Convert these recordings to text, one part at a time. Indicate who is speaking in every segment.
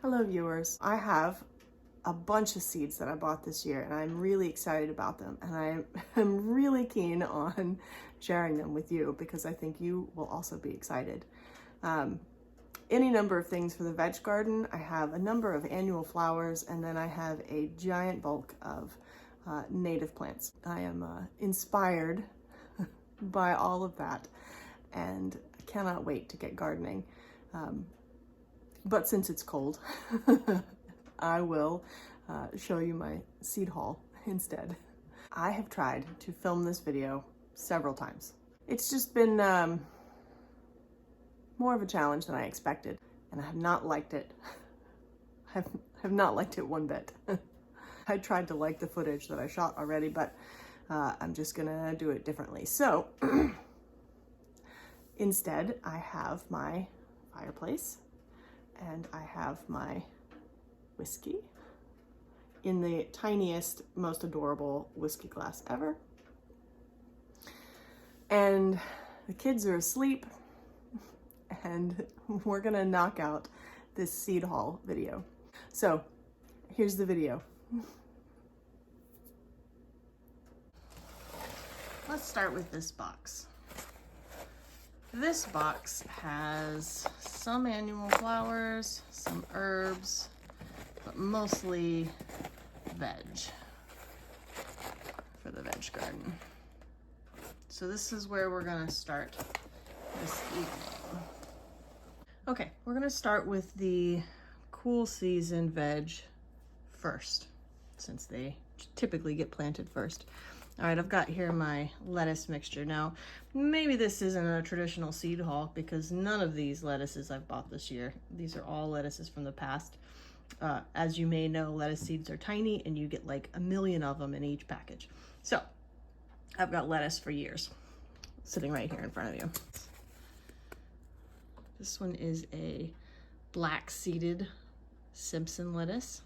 Speaker 1: Hello viewers. I have a bunch of seeds that I bought this year and I'm really excited about them, and I am really keen on sharing them with you because I think you will also be excited. Any number of things for the veg garden. I have a number of annual flowers, and then I have a giant bulk of native plants. I am inspired by all of that, and I cannot wait to get gardening. But since it's cold, I will show you my seed haul instead. I have tried to film this video several times. It's just been more of a challenge than I expected, and I have not liked it. I have not liked it one bit. I tried to like the footage that I shot already, but I'm just gonna do it differently. So instead, I have my fireplace, and I have my whiskey in the tiniest, most adorable whiskey glass ever. And the kids are asleep, and we're gonna knock out this seed haul video. So here's the video. Let's start with this box. This box has some annual flowers, some herbs, but mostly veg for the veg garden. So this is where we're gonna start this evening. Okay, we're gonna start with the cool season veg first, since they typically get planted first. All right, I've got here my lettuce mixture. Now, maybe this isn't a traditional seed haul because none of these lettuces I've bought this year. These are all lettuces from the past. As you may know, lettuce seeds are tiny and you get like 1 million of them in each package. So I've got lettuce for years sitting right here in front of you. This one is a black seeded Simpson lettuce.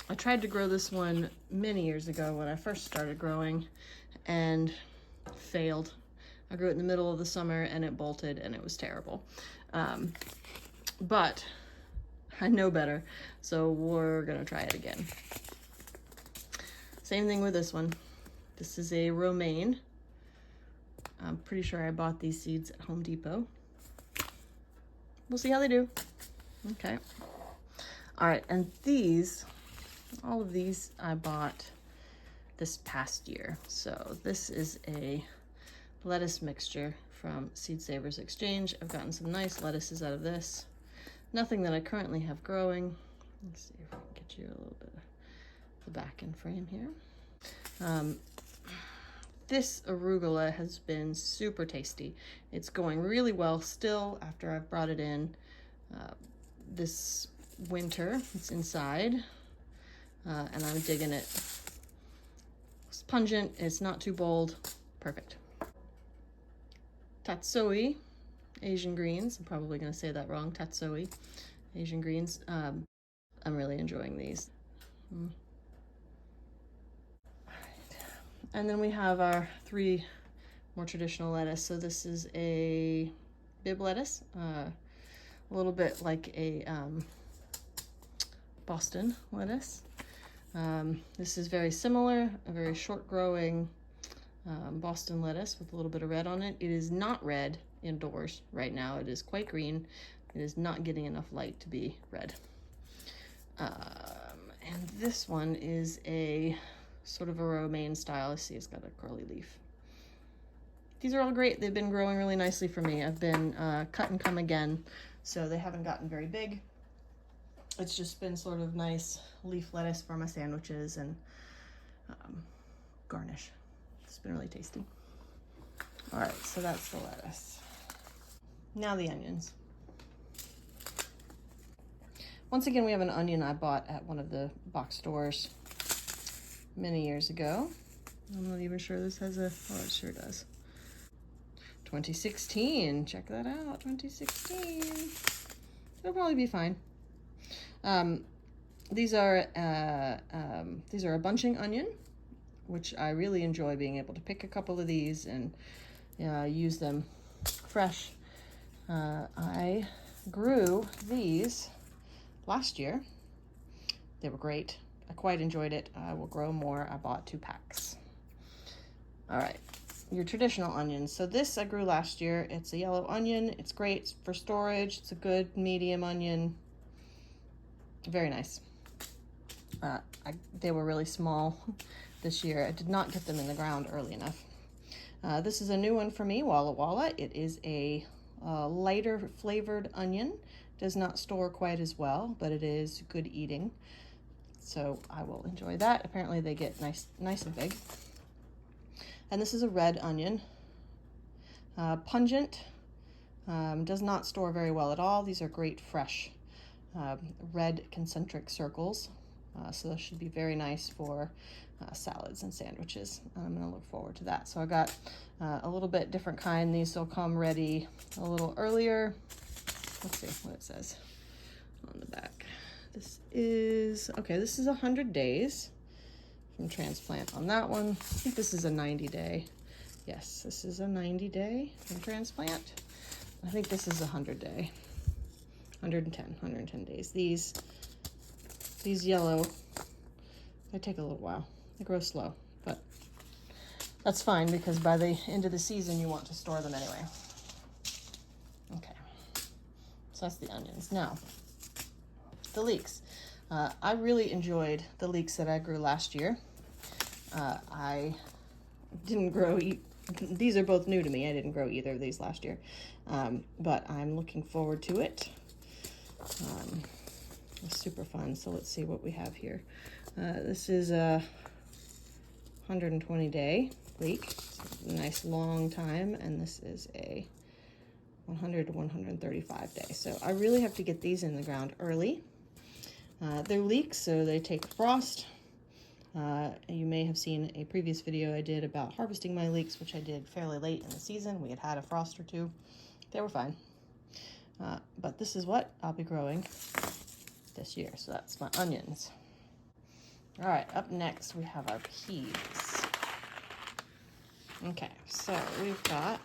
Speaker 1: I tried to grow this one many years ago when I first started growing and failed. I grew it in the middle of the summer and it bolted and it was terrible. But I know better, so we're gonna try it again. Same thing with this one. This is a romaine. I'm pretty sure I bought these seeds at Home Depot. We'll see how they do. Okay. All right, and all of these I bought this past year. So this is a lettuce mixture from Seed Savers Exchange. I've gotten some nice lettuces out of this. Nothing that I currently have growing. Let's see if we can get you a little bit of the back end frame here. This arugula has been super tasty. It's going really well still after I've brought it in this winter. It's inside. And I'm digging it. It's pungent, it's not too bold, perfect. Tatsoi, Asian greens, I'm probably gonna say that wrong, tatsoi, Asian greens. I'm really enjoying these. Alright. And then we have our 3 more traditional lettuce. So this is a bib lettuce, a little bit like a Boston lettuce. This is very similar, a very short growing Boston lettuce with a little bit of red on it. It is not red indoors right now. It is quite green. It is not getting enough light to be red. And this one is a sort of a romaine style. See, it's got a curly leaf. These are all great. They've been growing really nicely for me. I've been cut and come again, so they haven't gotten very big. It's just been sort of nice leaf lettuce for my sandwiches and garnish. It's been really tasty. All right, so that's the lettuce. Now the onions. Once again, we have an onion I bought at one of the box stores many years ago. I'm not even sure this has a, oh, it sure does. 2016, check that out, 2016. It'll probably be fine. These are a bunching onion, which I really enjoy being able to pick a couple of these and use them fresh. I grew these last year. They were great. I quite enjoyed it. I will grow more. I bought 2 packs. All right, your traditional onions. So this I grew last year. It's a yellow onion. It's great for storage. It's a good medium onion. Very nice. They were really small this year. I did not get them in the ground early enough. This is a new one for me, Walla Walla. It is a lighter flavored onion. Does not store quite as well, but it is good eating. So I will enjoy that. Apparently they get nice and big. And this is a red onion. Pungent, does not store very well at all. These are great fresh red concentric circles. So this should be very nice for salads and sandwiches. I'm gonna look forward to that. So I got a little bit different kind. These will come ready a little earlier. Let's see what it says on the back. This is 100 days from transplant on that one. I think this is a 90-day. Yes, this is a 90-day from transplant. I think this is a 100-day. 110 days. These yellow, they take a little while. They grow slow, but that's fine because by the end of the season you want to store them anyway. Okay, so that's the onions. Now, the leeks. I really enjoyed the leeks that I grew last year. I didn't grow, these are both new to me. I didn't grow either of these last year, but I'm looking forward to it. It's super fun. So let's see what we have here. This is a 120-day leek, nice long time, and this is a 100 to 135 days. So I really have to get these in the ground early. They're leeks, so they take frost. You may have seen a previous video I did about harvesting my leeks, which I did fairly late in the season. We had a frost or two. They were fine. But this is what I'll be growing this year. So that's my onions. All right, up next we have our peas. Okay, so we've got,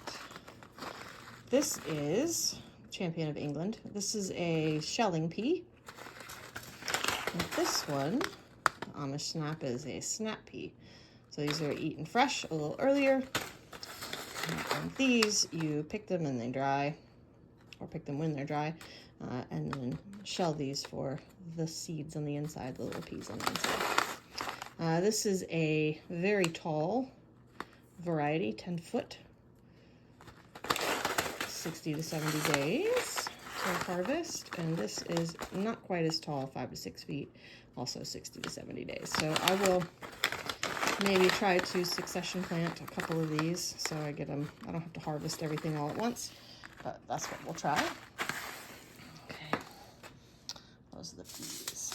Speaker 1: this is Champion of England. This is a shelling pea. And this one, Amish snap, is a snap pea. So these are eaten fresh a little earlier. And these, you pick them and they dry, or pick them when they're dry, and then shell these for the seeds on the inside, the little peas on the inside. This is a very tall variety, 10 foot, 60 to 70 days to harvest, and this is not quite as tall, 5 to 6 feet, also 60 to 70 days. So I will maybe try to succession plant a couple of these so I get them, I don't have to harvest everything all at once, but that's what we'll try. Okay, those are the peas.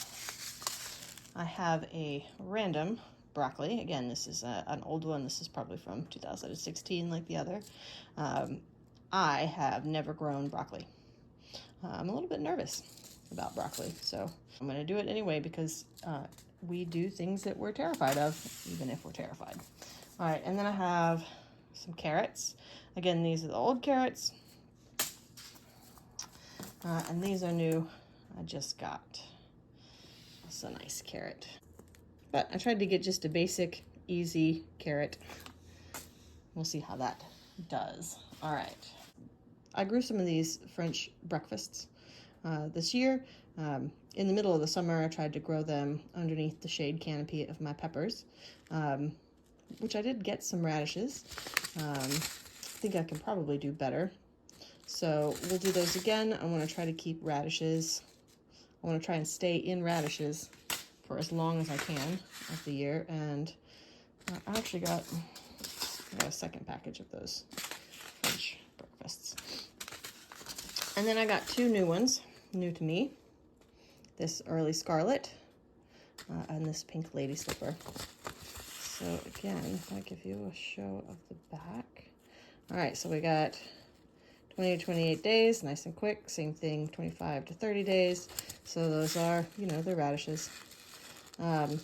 Speaker 1: I have a random broccoli. Again, this is an old one. This is probably from 2016 like the other. I have never grown broccoli. I'm a little bit nervous about broccoli, so I'm going to do it anyway because we do things that we're terrified of, even if we're terrified. All right, and then I have some carrots. Again, these are the old carrots, and these are new. I just got, it's a nice carrot. But I tried to get just a basic, easy carrot. We'll see how that does. All right. I grew some of these French breakfasts this year. In the middle of the summer, I tried to grow them underneath the shade canopy of my peppers, which I did get some radishes. I think I can probably do better. So we'll do those again. I want to try to keep radishes. I want to try and stay in radishes for as long as I can of the year. And I actually got a second package of those French breakfasts. And then I got 2 new ones, new to me. This early scarlet and this pink lady slipper. So again, if I give you a show of the back. All right, so we got 20 to 28 days, nice and quick. Same thing, 25 to 30 days. So those are, you know, they're radishes. I'm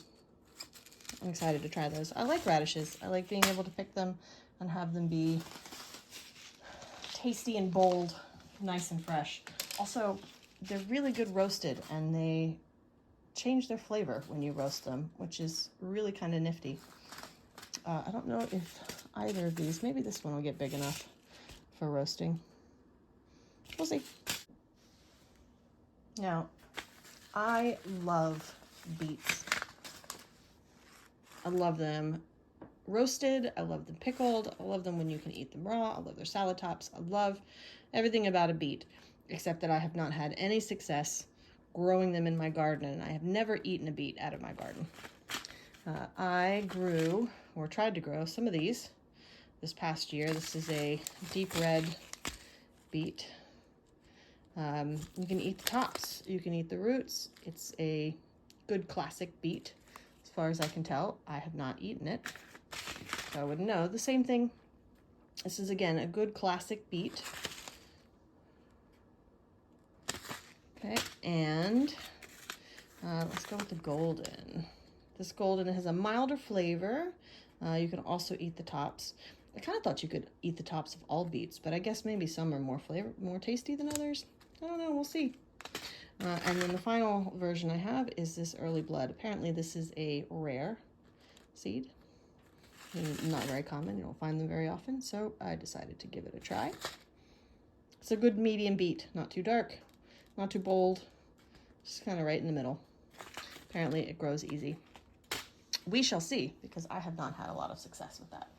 Speaker 1: excited to try those. I like radishes. I like being able to pick them and have them be tasty and bold, nice and fresh. Also, they're really good roasted, and they change their flavor when you roast them, which is really kind of nifty. I don't know if either of these, maybe this one will get big enough for roasting. We'll see. Now, I love beets. I love them roasted. I love them pickled. I love them when you can eat them raw. I love their salad tops. I love everything about a beet, except that I have not had any success growing them in my garden, and I have never eaten a beet out of my garden. I grew, or tried to grow, some of these this past year. This is a deep red beet. You can eat the tops, you can eat the roots. It's a good classic beet, as far as I can tell. I have not eaten it, so I wouldn't know. The same thing, this is again a good classic beet. Okay, and let's go with the golden. This golden has a milder flavor. You can also eat the tops. I kind of thought you could eat the tops of all beets, but I guess maybe some are more tasty than others. I don't know, we'll see. And then the final version I have is this early blood. Apparently this is a rare seed. Not very common, you don't find them very often, so I decided to give it a try. It's a good medium beet, not too dark, not too bold, just kind of right in the middle. Apparently it grows easy. We shall see, because I have not had a lot of success with that.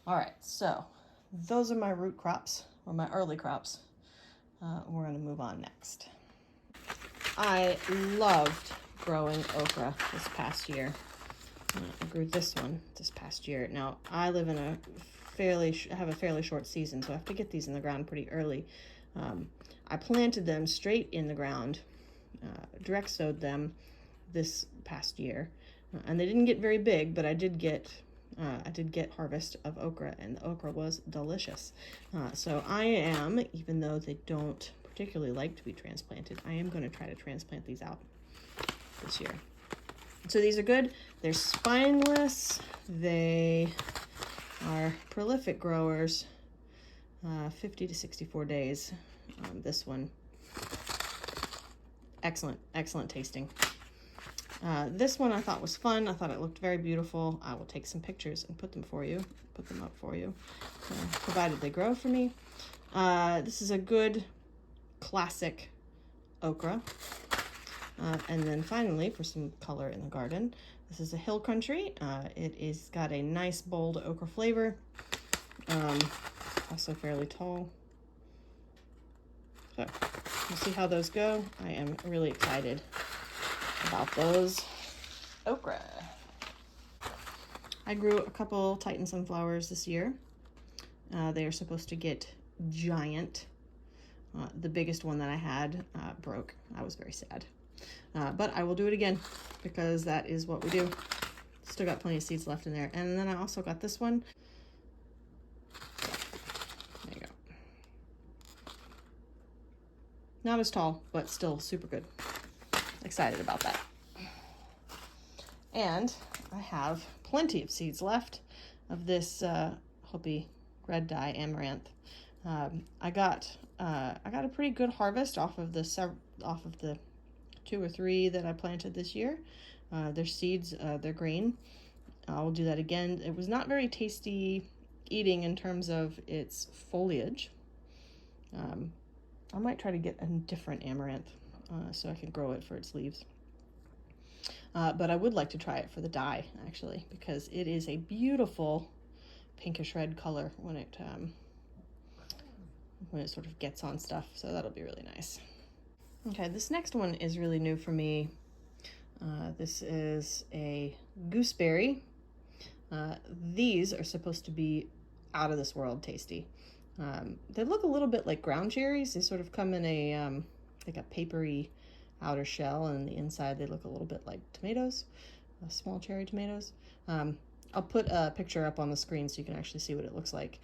Speaker 1: All right, so those are my root crops, or my early crops. We're gonna move on next. I loved growing okra this past year. I grew this one this past year. Now, I live in have a fairly short season, so I have to get these in the ground pretty early. I planted them straight in the ground, direct sowed them this past year, and they didn't get very big, but I did get harvest of okra, and the okra was delicious. So I am, even though they don't particularly like to be transplanted, I am going to try to transplant these out this year. So these are good. They're spineless. They are prolific growers. 50 to 64 days. This one, excellent tasting. This one I thought was fun. I thought it looked very beautiful. I will take some pictures and put them up for you, provided they grow for me. This is a good classic okra. And then finally, for some color in the garden, this is a hill country. It is got a nice bold okra flavor. Also fairly tall. So we'll see how those go. I am really excited about those okra. I grew a couple Titan sunflowers this year. They are supposed to get giant. The biggest one that I had broke. I was very sad. But I will do it again, because that is what we do. Still got plenty of seeds left in there. And then I also got this one. There you go. Not as tall, but still super good. Excited about that. And I have plenty of seeds left of this Hopi red dye amaranth. I got a pretty good harvest off of the 2 or 3 that I planted this year. Their seeds, they're green. I'll do that again. It was not very tasty eating in terms of its foliage. I might try to get a different amaranth so I can grow it for its leaves. But I would like to try it for the dye, actually, because it is a beautiful pinkish red color when it sort of gets on stuff. So that'll be really nice. Okay, this next one is really new for me. This is a gooseberry. These are supposed to be out of this world tasty. They look a little bit like ground cherries. They sort of come in a like a papery outer shell, and on the inside they look a little bit like tomatoes, small cherry tomatoes. I'll put a picture up on the screen so you can actually see what it looks like.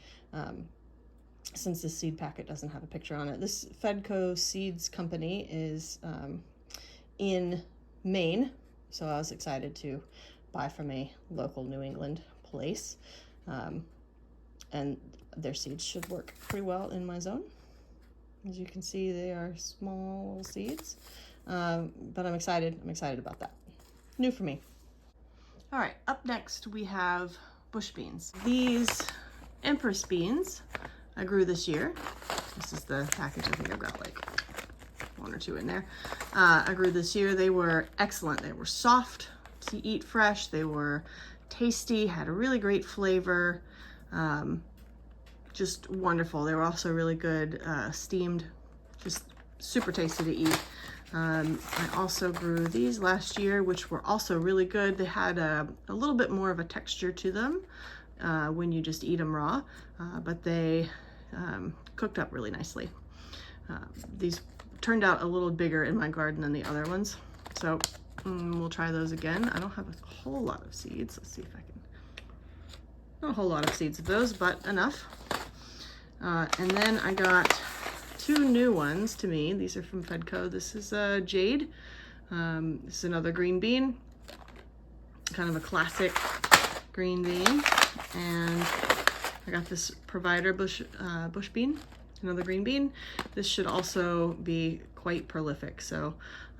Speaker 1: Since this seed packet doesn't have a picture on it. This Fedco Seeds Company is in Maine, so I was excited to buy from a local New England place. And their seeds should work pretty well in my zone. As you can see, they are small seeds, but I'm excited. I'm excited about that. New for me. All right, up next we have bush beans. These Empress beans I grew this year. This is the package. I think I've got like 1 or 2 in there. I grew this year. They were excellent. They were soft to eat fresh. They were tasty, had a really great flavor. Just wonderful. They were also really good steamed, just super tasty to eat. I also grew these last year, which were also really good. They had a little bit more of a texture to them when you just eat them raw, but they cooked up really nicely. These turned out a little bigger in my garden than the other ones, so we'll try those again. I don't have a whole lot of seeds. Let's see if I can. Not a whole lot of seeds of those, but enough. And then I got 2 new ones to me. These are from Fedco. This is Jade. This is another green bean, kind of a classic green bean. And I got this Provider bush bean, another green bean. This should also be quite prolific. So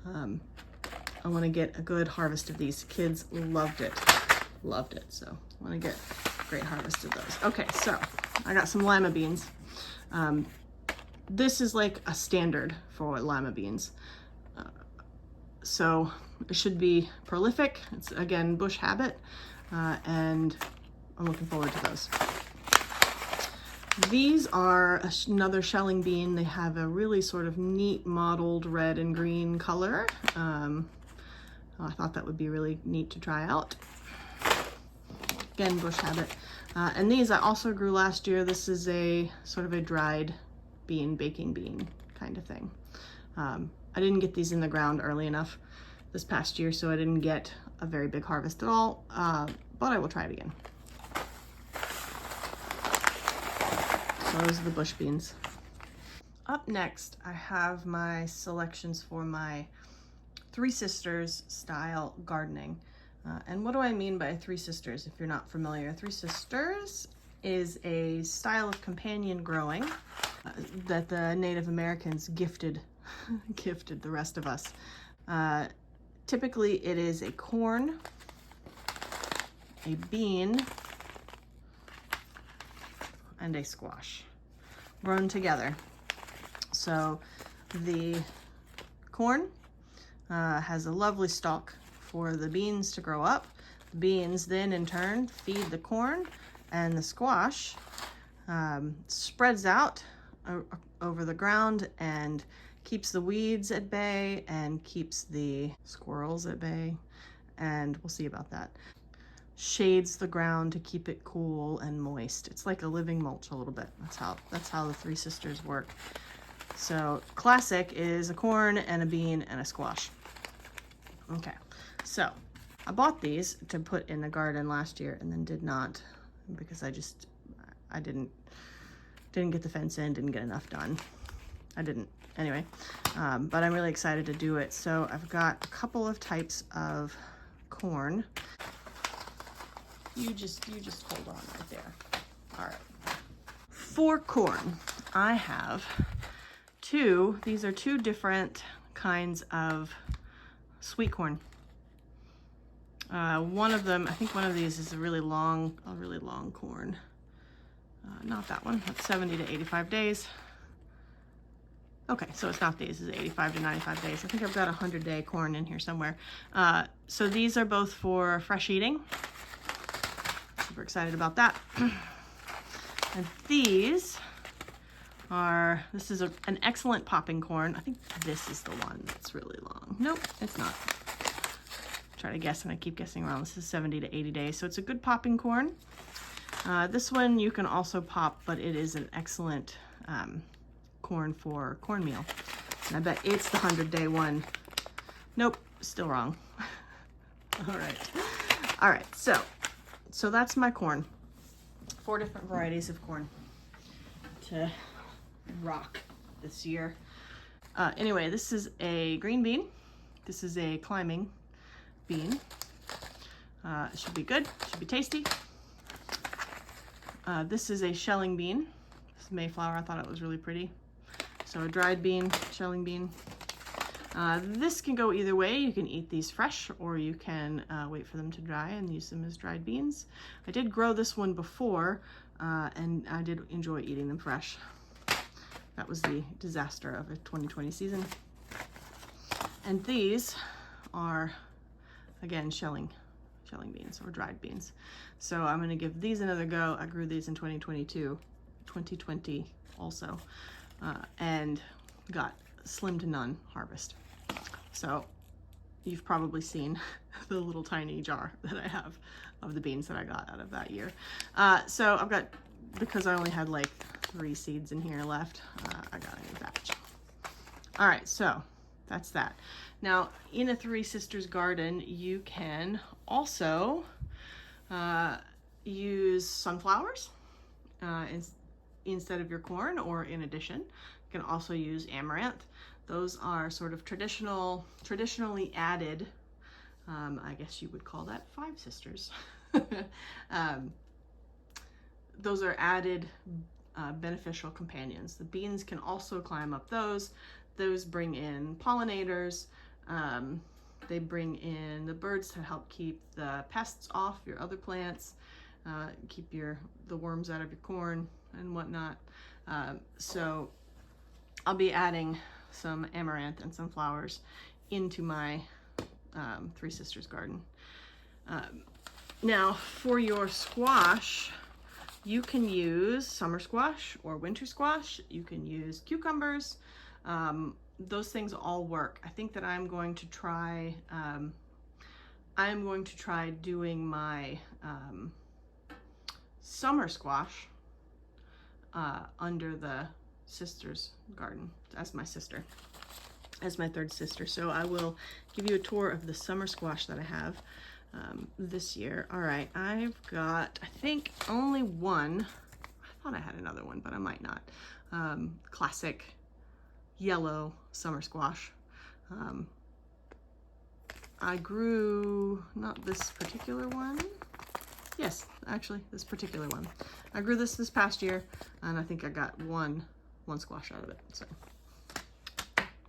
Speaker 1: I want to get a good harvest of these. Kids loved it. So I want to get a great harvest of those. Okay, so I got some lima beans. This is like a standard for lima beans. So it should be prolific. It's again bush habit, and I'm looking forward to those. These are another shelling bean. They have a really sort of neat mottled red and green color. I thought that would be really neat to try out. Again, bush habit. And these I also grew last year. This is a sort of a dried bean, baking bean kind of thing. I didn't get these in the ground early enough this past year, so I didn't get a very big harvest at all, but I will try it again. So those are the bush beans. Up next, I have my selections for my Three Sisters style gardening. And what do I mean by Three Sisters if you're not familiar? Three Sisters is a style of companion growing that the Native Americans gifted the rest of us. Typically it is a corn, a bean, and a squash grown together. So the corn has a lovely stalk for the beans to grow up. The beans then in turn feed the corn, and the squash spreads out over the ground and keeps the weeds at bay and keeps the squirrels at bay, and we'll see about that. Shades the ground to keep it cool and moist. It's like a living mulch a little bit. That's how the Three Sisters work. So classic is a corn and a bean and a squash. Okay, so I bought these to put in the garden last year and then did not, because I didn't get the fence in, didn't get enough done. Anyway, but I'm really excited to do it. So I've got a couple of types of corn. You just hold on right there. All right. For corn, I have these are 2 different kinds of sweet corn. One of them, I think one of these is a really long corn. Not that one. That's 70 to 85 days. Okay, so it's not these. It's 85 to 95 days. I think I've got 100-day corn in here somewhere. So these are both for fresh eating. Super excited about that. And this is an excellent popping corn. I think this is the one that's really long. Nope, it's not. Try to guess and I keep guessing wrong. This is 70 to 80 days. So it's a good popping corn. This one you can also pop, but it is an excellent corn for cornmeal. And I bet it's the 100-day one. Nope, still wrong. All right, so that's my corn. 4 different varieties of corn to rock this year. Anyway, this is a green bean. This is a climbing bean. It should be good, should be tasty. This is a shelling bean. This is Mayflower. I thought it was really pretty. So a dried bean, shelling bean. This can go either way. You can eat these fresh, or you can wait for them to dry and use them as dried beans. I did grow this one before, and I did enjoy eating them fresh. That was the disaster of a 2020 season. And these are, again, shelling beans or dried beans. So I'm gonna give these another go. I grew these in 2020 also, and got slim to none harvest. So you've probably seen the little tiny jar that I have of the beans that I got out of that year. So I've got, because I only had like 3 seeds in here left, I got a new batch. All right, so that's that. Now, in a Three Sisters garden, you can also use sunflowers instead of your corn, or in addition. You can also use amaranth. Those are sort of traditionally added, I guess you would call that Five Sisters. Those are added beneficial companions. The beans can also climb up those. Those bring in pollinators. They bring in the birds to help keep the pests off your other plants, keep the worms out of your corn and whatnot. So I'll be adding some amaranth and some flowers into my Three Sisters garden. Now for your squash, you can use summer squash or winter squash. You can use cucumbers. Those things all work. I think that I'm going to try doing my summer squash under the sister's garden as my third sister. So I will give you a tour of the summer squash that I have this year. All right, I've got, I think, only one. I thought I had another one, but I might not. Classic yellow summer squash. I grew, not this particular one. Yes, actually, this particular one. I grew this past year, and I think I got one squash out of it. So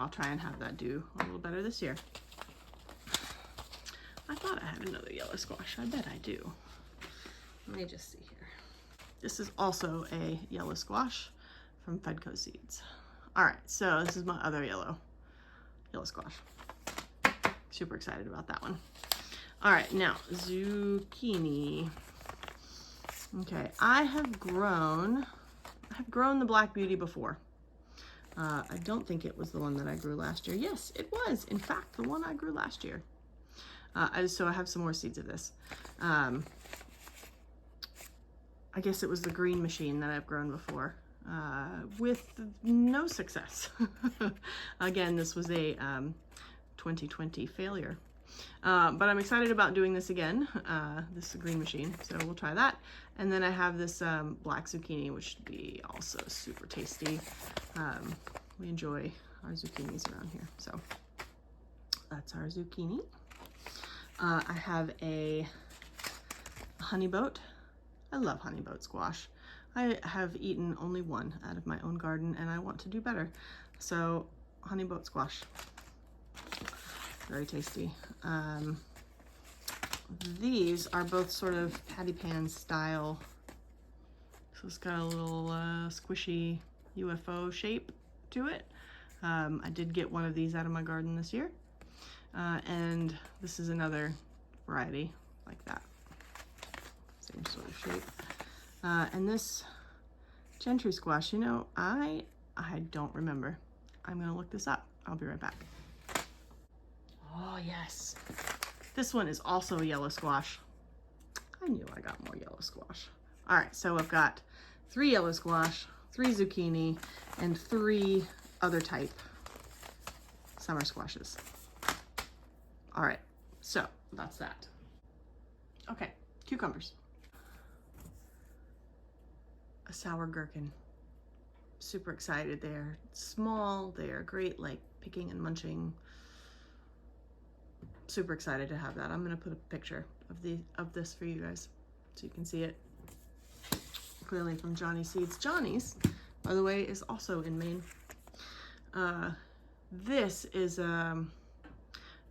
Speaker 1: I'll try and have that do a little better this year. I thought I had another yellow squash. I bet I do. Let me just see here. This is also a yellow squash from Fedco Seeds. All right, so this is my other yellow squash. Super excited about that one. All right, now zucchini. Okay, I have grown the Black Beauty before. I don't think it was the one that I grew last year. Yes, it was, in fact, the one I grew last year. So I have some more seeds of this. I guess it was the green machine that I've grown before, with no success. Again, this was a 2020 failure. But I'm excited about doing this again, this green machine, so we'll try that. And then I have this black zucchini, which should be also super tasty. We enjoy our zucchinis around here, so that's our zucchini. I have a honey boat. I love honey boat squash. I have eaten only one out of my own garden, and I want to do better. So honey boat squash, very tasty. These are both sort of patty pan style. So it's got a little squishy UFO shape to it. I did get one of these out of my garden this year. And this is another variety like that. Same sort of shape. And this gentry squash, you know, I don't remember. I'm gonna look this up. I'll be right back. Oh yes. This one is also a yellow squash. I knew I got more yellow squash. All right, so I've got 3 yellow squash, 3 zucchini, and 3 other type summer squashes. All right, so that's that. Okay, cucumbers. A sour gherkin. Super excited. They're small, they are great, like picking and munching. Super excited to have that. I'm gonna put a picture of this for you guys so you can see it clearly from Johnny Seeds. Johnny's, by the way, is also in Maine. This is a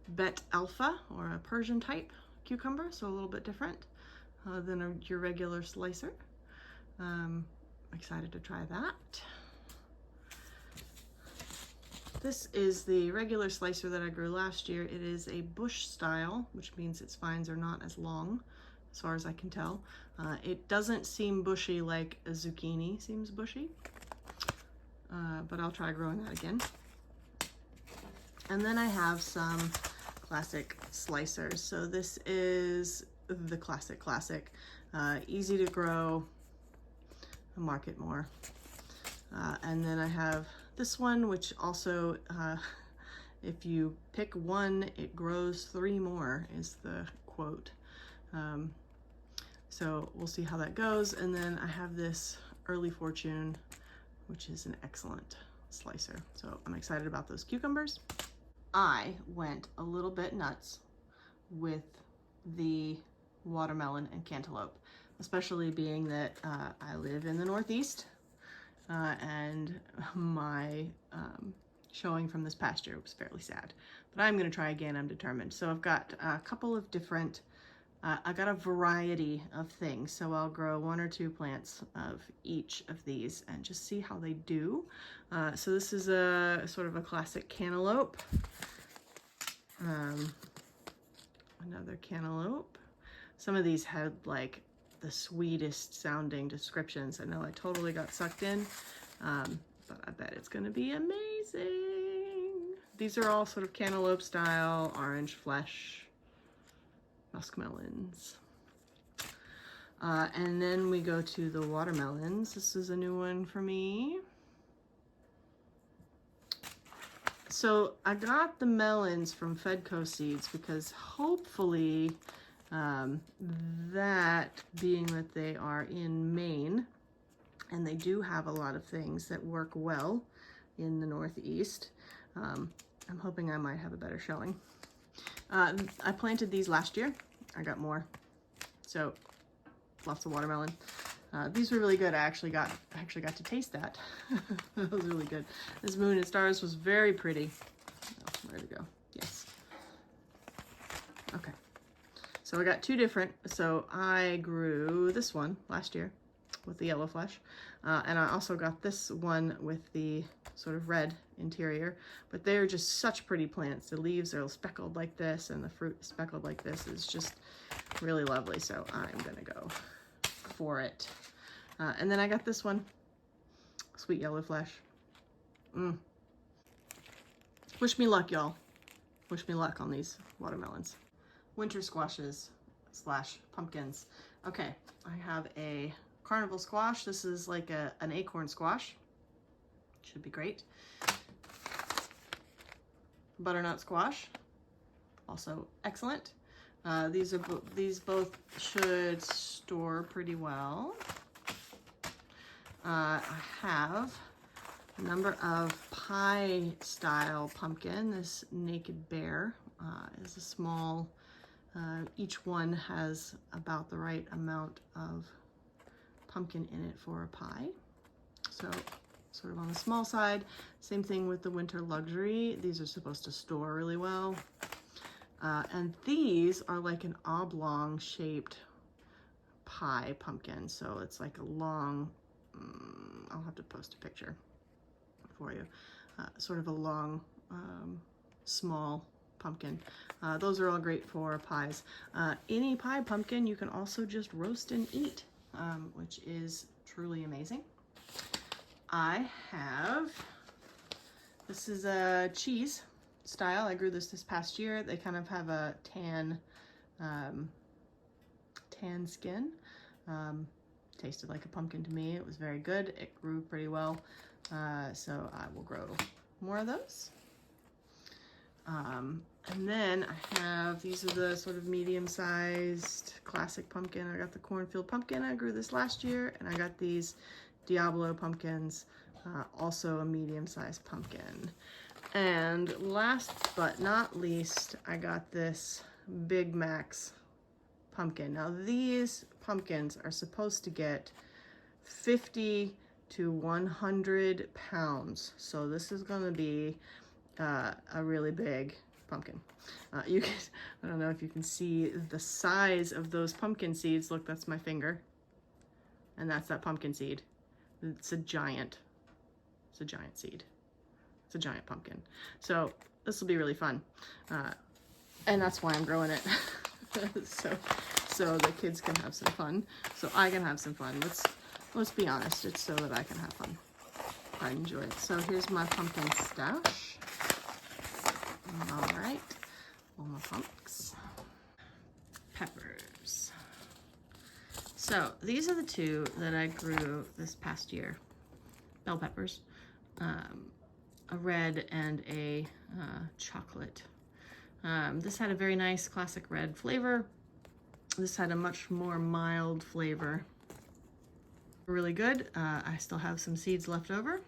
Speaker 1: Bet Alpha, or a Persian type cucumber, so a little bit different than your regular slicer. I'm excited to try that. This is the regular slicer that I grew last year. It is a bush style, which means its vines are not as long, as far as I can tell. It doesn't seem bushy like a zucchini seems bushy, but I'll try growing that again. And then I have some classic slicers. So this is the classic, easy to grow, market more. And then I have this one, which also, if you pick one, it grows 3 more, is the quote. So we'll see how that goes. And then I have this Early Fortune, which is an excellent slicer. So I'm excited about those cucumbers. I went a little bit nuts with the watermelon and cantaloupe, especially being that I live in the Northeast, and my showing from this past year was fairly sad. But I'm gonna try again, I'm determined. So I've got a couple of different, I got a variety of things. So I'll grow 1 or 2 plants of each of these and just see how they do. So this is a sort of a classic cantaloupe. Another cantaloupe. Some of these had like the sweetest sounding descriptions. I know I totally got sucked in, but I bet it's gonna be amazing. These are all sort of cantaloupe style, orange flesh, muskmelons. And then we go to the watermelons. This is a new one for me. So I got the melons from Fedco Seeds because hopefully that being that they are in Maine, and they do have a lot of things that work well in the Northeast, I'm hoping I might have a better showing. I planted these last year. I got more. So lots of watermelon. These were really good. I actually got to taste that. That was really good. This Moon and Stars was very pretty. Oh, where'd it go? Yes. Okay. So I got 2 different. So I grew this one last year with the yellow flesh. And I also got this one with the sort of red interior. But they're just such pretty plants. The leaves are speckled like this, and the fruit speckled like this is just really lovely. So I'm gonna go for it. And then I got this one, sweet yellow flesh. Wish me luck, y'all. Wish me luck on these watermelons. Winter squashes / pumpkins. Okay, I have a carnival squash. This is like an acorn squash. Should be great. Butternut squash, also excellent. These both should store pretty well. I have a number of pie style pumpkin. This Naked Bear is a small, each one has about the right amount of pumpkin in it for a pie. So sort of on the small side. Same thing with the Winter Luxury. These are supposed to store really well. And these are like an oblong shaped pie pumpkin. So it's like a long, I'll have to post a picture for you. Sort of a long, small pumpkin. Those are all great for pies. Any pie pumpkin you can also just roast and eat, which is truly amazing. I have, this is a cheese style. I grew this past year. They kind of have a tan skin. Tasted like a pumpkin to me. It was very good. It grew pretty well. So I will grow more of those. And then I have, these are the sort of medium-sized classic pumpkin. I got the cornfield pumpkin. I grew this last year, and I got these Diablo pumpkins, also a medium-sized pumpkin. And last but not least, I got this Big Max pumpkin. Now these pumpkins are supposed to get 50 to 100 pounds. So this is gonna be a really big pumpkin. You can, I don't know if you can see the size of those pumpkin seeds. Look, that's my finger. And that's that pumpkin seed. It's a giant seed. It's a giant pumpkin. So this will be really fun. And that's why I'm growing it. so the kids can have some fun. So I can have some fun. Let's be honest, it's so that I can have fun. I enjoy it. So here's my pumpkin stash. All right, all my pumpkins. Peppers. So these are the two that I grew this past year. Bell peppers. A red and a chocolate. This had a very nice classic red flavor. This had a much more mild flavor. Really good. I still have some seeds left over,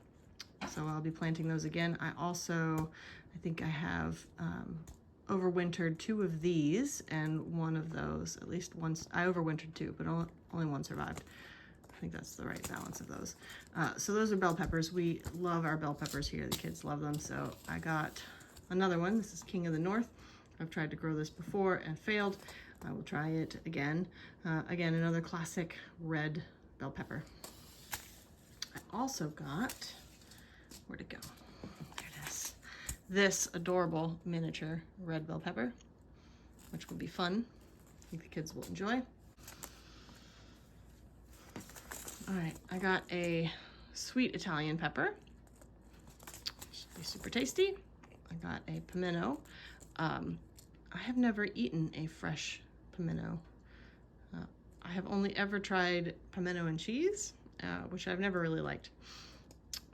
Speaker 1: so I'll be planting those again. I think I have overwintered 2 of these, and one of those, at least once, I overwintered 2, but only one survived. I think that's the right balance of those. So those are bell peppers. We love our bell peppers here. The kids love them. So I got another one. This is King of the North. I've tried to grow this before and failed. I will try it again. Again, another classic red bell pepper. I also got, where'd it go? There it is. This adorable miniature red bell pepper, which will be fun. I think the kids will enjoy. All right, I got a sweet Italian pepper. Should be super tasty. I got a pimento. I have never eaten a fresh pimento. I have only ever tried pimento and cheese, which I've never really liked.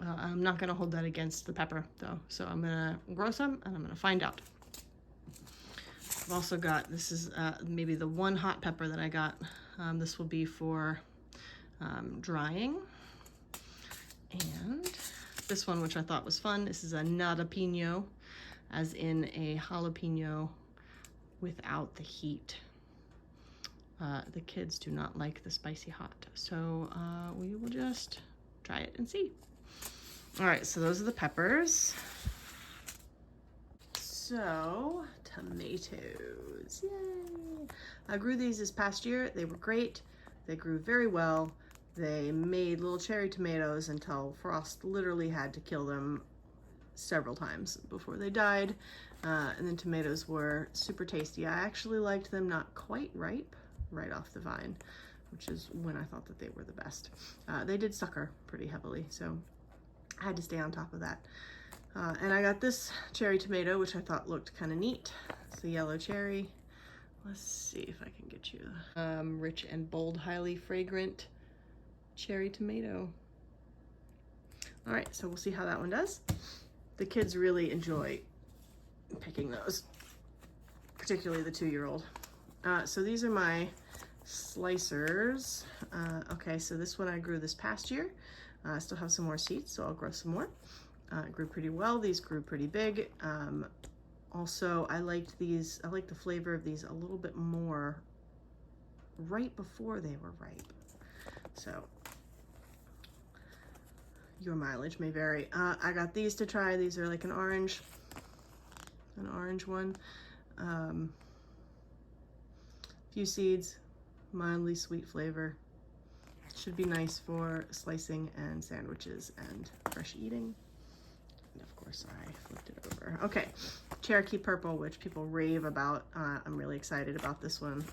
Speaker 1: I'm not gonna hold that against the pepper though, so I'm gonna grow some and I'm gonna find out. I've also got, this is maybe the one hot pepper that I got. This will be for drying. And this one, which I thought was fun, this is a jalapeno, as in a jalapeno without the heat. The kids do not like the spicy hot, so we will just try it and see. All right, so those are the peppers. So, tomatoes, yay! I grew these this past year. They were great. They grew very well. They made little cherry tomatoes until frost literally had to kill them several times before they died. And then tomatoes were super tasty. I actually liked them not quite ripe, right off the vine, which is when I thought that they were the best. They did sucker pretty heavily, so I had to stay on top of that. And I got this cherry tomato, which I thought looked kind of neat. It's a yellow cherry. Let's see if I can get you rich and bold, highly fragrant cherry tomato. All right, so we'll see how that one does. The kids really enjoy picking those, particularly the 2-year-old. So these are my slicers. Okay, so this one I grew this past year. I still have some more seeds, so I'll grow some more. It grew pretty well. These grew pretty big. Also, I liked these. I like the flavor of these a little bit more right before they were ripe. So your mileage may vary. I got these to try. These are like an orange one. Few seeds, mildly sweet flavor. Should be nice for slicing and sandwiches and fresh eating. And of course I flipped it over. Okay, Cherokee Purple, which people rave about. I'm really excited about this one.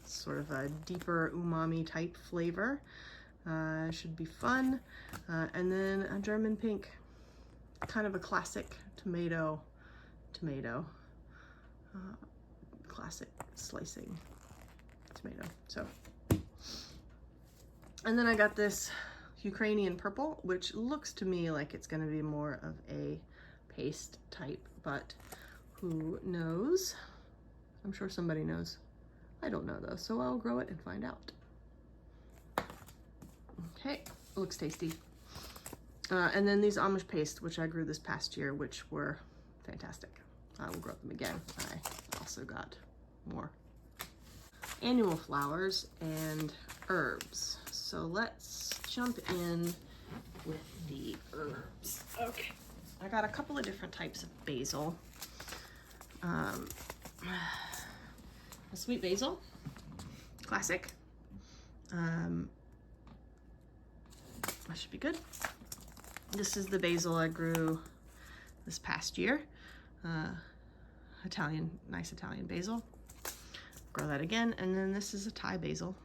Speaker 1: Sort of a deeper umami type flavor. Should be fun. And then a German Pink, kind of a classic tomato. Classic slicing tomato. So, and then I got this Ukrainian Purple, which looks to me like it's going to be more of a paste type, but who knows? I'm sure somebody knows. I don't know though, so I'll grow it and find out. Okay, looks tasty. And then these Amish paste, which I grew this past year, which were fantastic. I will grow them again. I also got more annual flowers and herbs. So let's jump in with the herbs. Okay, I got a couple of different types of basil. A sweet basil, classic. That should be good. This is the basil I grew this past year. Nice Italian basil. Grow that again. And then this is a Thai basil.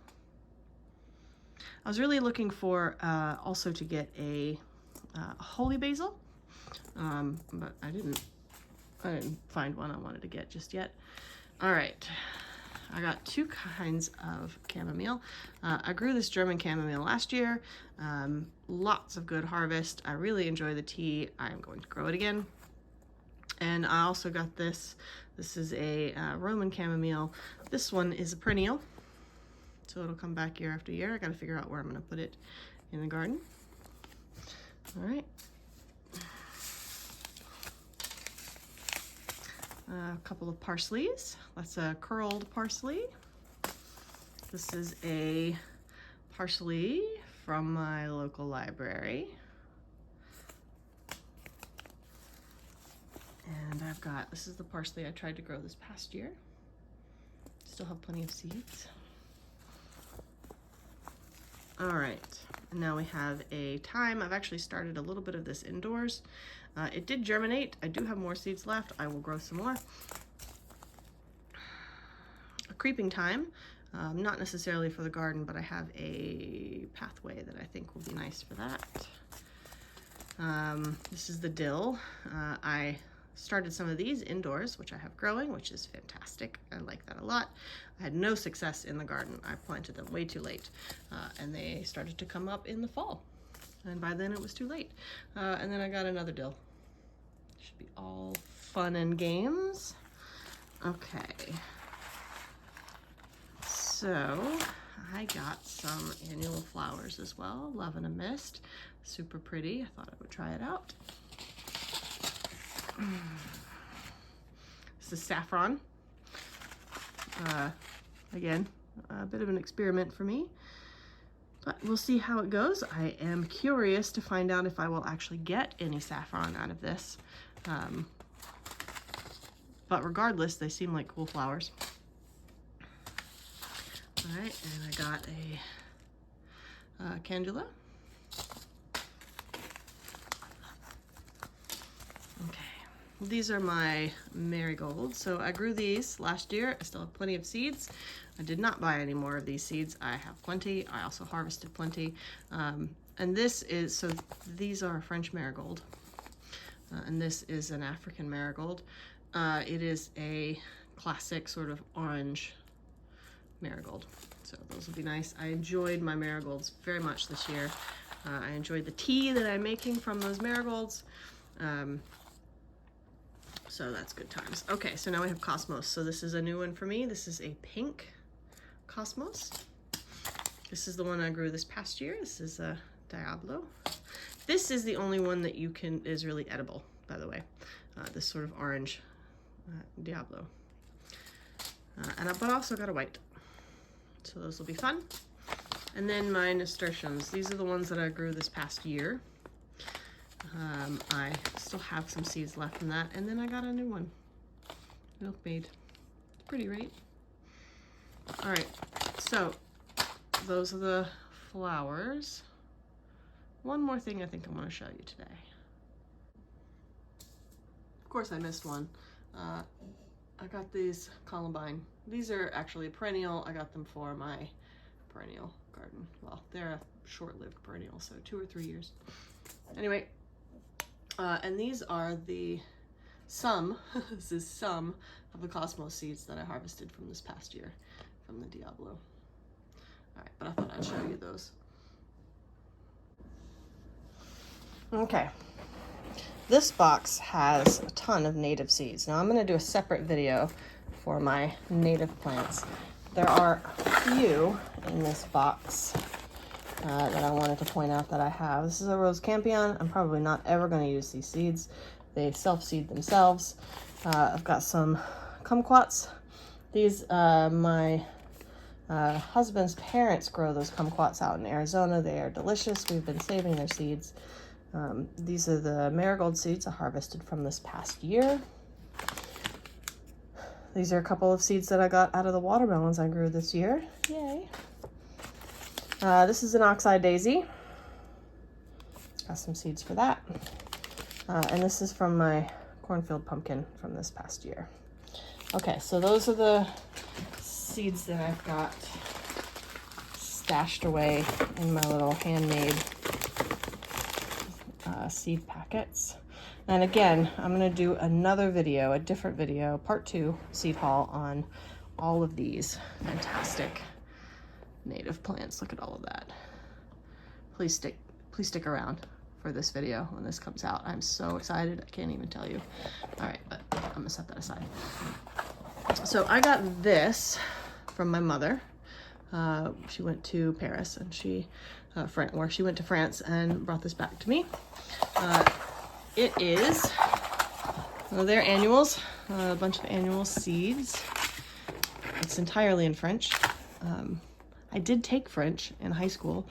Speaker 1: I was really looking for also to get a holy basil, but I didn't find one I wanted to get just yet. All right, I got two kinds of chamomile. I grew this German chamomile last year. Lots of good harvest. I really enjoy the tea. I'm going to grow it again. And I also got this. This is a Roman chamomile. This one is a perennial, so it'll come back year after year. I got to figure out where I'm going to put it in the garden. All right. A couple of parsleys. That's a curled parsley. This is a parsley from my local library. And I've got, this is the parsley I tried to grow this past year. Still have plenty of seeds. All right, and now we have a thyme. I've actually started a little bit of this indoors. It did germinate. I do have more seeds left. I will grow some more. A creeping thyme, not necessarily for the garden, but I have a pathway that I think will be nice for that. This is the dill. I started some of these indoors, which I have growing, which is fantastic. I like that a lot. I had no success in the garden. I planted them way too late, and they started to come up in the fall. And by then it was too late. And then I got another dill. Should be all fun and games. Okay. So I got some annual flowers as well. Love and a Mist. Super pretty. I thought I would try it out. This is saffron. Again, a bit of an experiment for me, but we'll see how it goes. I am curious to find out if I will actually get any saffron out of this. But regardless, they seem like cool flowers. All right, and I got a candula. These are my marigolds. So I grew these last year. I still have plenty of seeds. I did not buy any more of these seeds. I have plenty. I also harvested plenty. And this is, so these are French marigold. And this is an African marigold. It is a classic sort of orange marigold. So those will be nice. I enjoyed my marigolds very much this year. I enjoyed the tea that I'm making from those marigolds. So that's good times. Okay, so now we have Cosmos. So this is a new one for me. This is a pink Cosmos. This is the one I grew this past year. This is a Diablo. This is the only one that is really edible, by the way. This sort of orange Diablo. But I also got a white. So those will be fun. And then my nasturtiums. These are the ones that I grew this past year. I still have some seeds left in that, and then I got a new one, Milkmaid. It's pretty, right? All right, so those are the flowers. One more thing I think I want to show you today. Of course, I missed one. I got these columbine. These are actually perennial. I got them for my perennial garden. Well, they're a short-lived perennial, so 2 or 3 years. Anyway. And these are this is some of the Cosmos seeds that I harvested from this past year from the Diablo. All right, but I thought I'd show you those. Okay, this box has a ton of native seeds. Now I'm going to do a separate video for my native plants. There are a few in this box that I wanted to point out that I have. This is a Rose Campion. I'm probably not ever going to use these seeds. They self-seed themselves. I've got some kumquats. These, my Husband's parents grow those kumquats out in Arizona. They are delicious. We've been saving their seeds. These are the marigold seeds I harvested from this past year. These are a couple of seeds that I got out of the watermelons I grew this year. Yay. This is an oxeye daisy. Got some seeds for that. And this is from my cornfield pumpkin from this past year. Okay, so those are the seeds that I've got stashed away in my little handmade seed packets. And again, I'm gonna do another video, a different video, part 2 seed haul on all of these fantastic native plants. Look at all of that. Please stick around for this video when this comes out. I'm so excited, I can't even tell you. All right, but I'm gonna set that aside. So I got this from my mother. She went to Paris and she went to France and brought this back to me. It is, well, they're annuals, a bunch of annual seeds. It's entirely in French. I did take French in high school.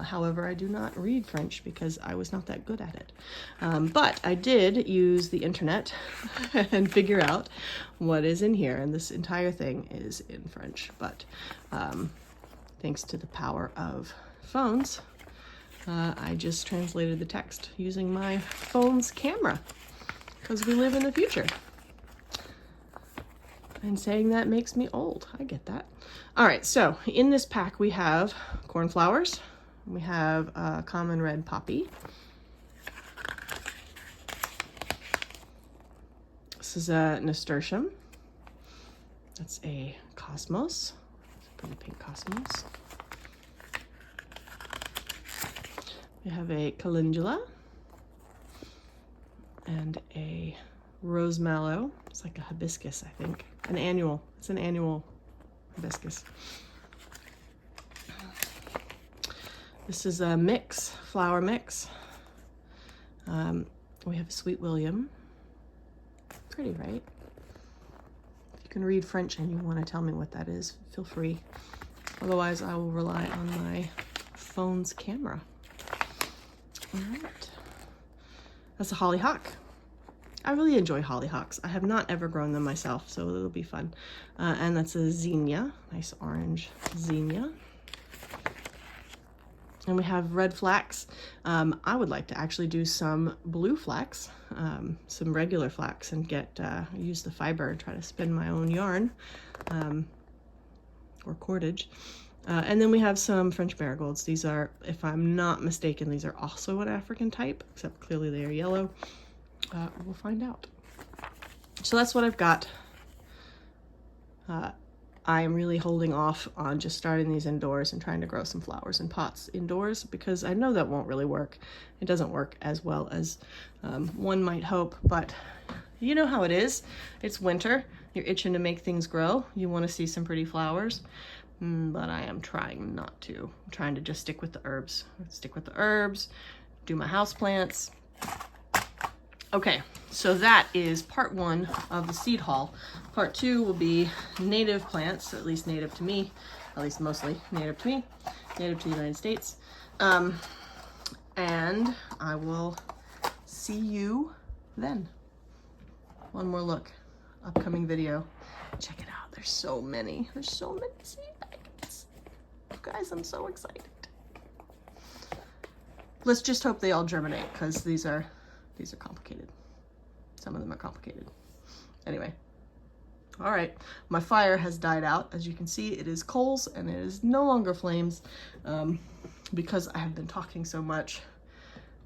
Speaker 1: However, I do not read French because I was not that good at it. But I did use the internet and figure out what is in here. And this entire thing is in French. But thanks to the power of phones, I just translated the text using my phone's camera because we live in the future. And saying that makes me old. I get that. All right, so in this pack we have cornflowers. We have common red poppy. This is a nasturtium. That's a cosmos. It's a pretty pink cosmos. We have a calendula and a rose mallow. It's like a hibiscus, I think. An annual. It's an annual hibiscus. This is a mix, flower mix. We have a Sweet William. Pretty, right? If you can read French and you want to tell me what that is, feel free. Otherwise, I will rely on my phone's camera. All right. That's a hollyhock. I really enjoy hollyhocks. I have not ever grown them myself, so it'll be fun. And that's a zinnia, nice orange zinnia. And we have red flax. I would like to actually do some blue flax, some regular flax, and use the fiber and try to spin my own yarn or cordage. And then we have some French marigolds. These are, if I'm not mistaken, these are also an African type, except clearly they are yellow. We'll find out. So that's what I've got. I am really holding off on just starting these indoors and trying to grow some flowers in pots indoors because I know that won't really work. It doesn't work as well as one might hope, but you know how it is. It's winter. You're itching to make things grow. You want to see some pretty flowers. But I am trying not to. I'm trying to just stick with the herbs. Do my houseplants. Okay, so that is part 1 of the seed haul. Part 2 will be native plants, at least native to me, at least mostly native to me, native to the United States. And I will see you then. One more look, upcoming video. Check it out, there's so many seed packets. Guys, I'm so excited. Let's just hope they all germinate because these are complicated. Some of them are complicated. Anyway, all right, my fire has died out. As you can see, it is coals and it is no longer flames because I have been talking so much.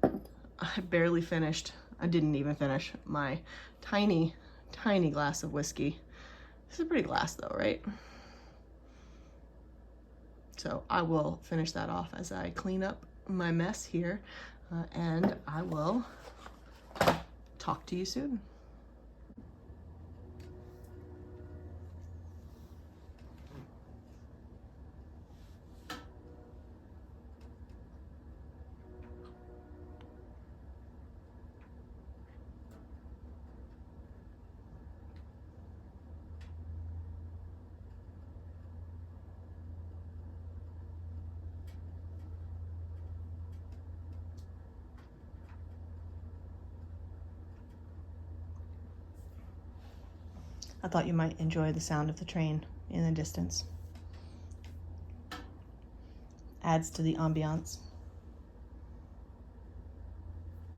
Speaker 1: I barely finished. I didn't even finish my tiny, tiny glass of whiskey. This is a pretty glass though, right? So I will finish that off as I clean up my mess here and I will talk to you soon. I thought you might enjoy the sound of the train in the distance. Adds to the ambiance.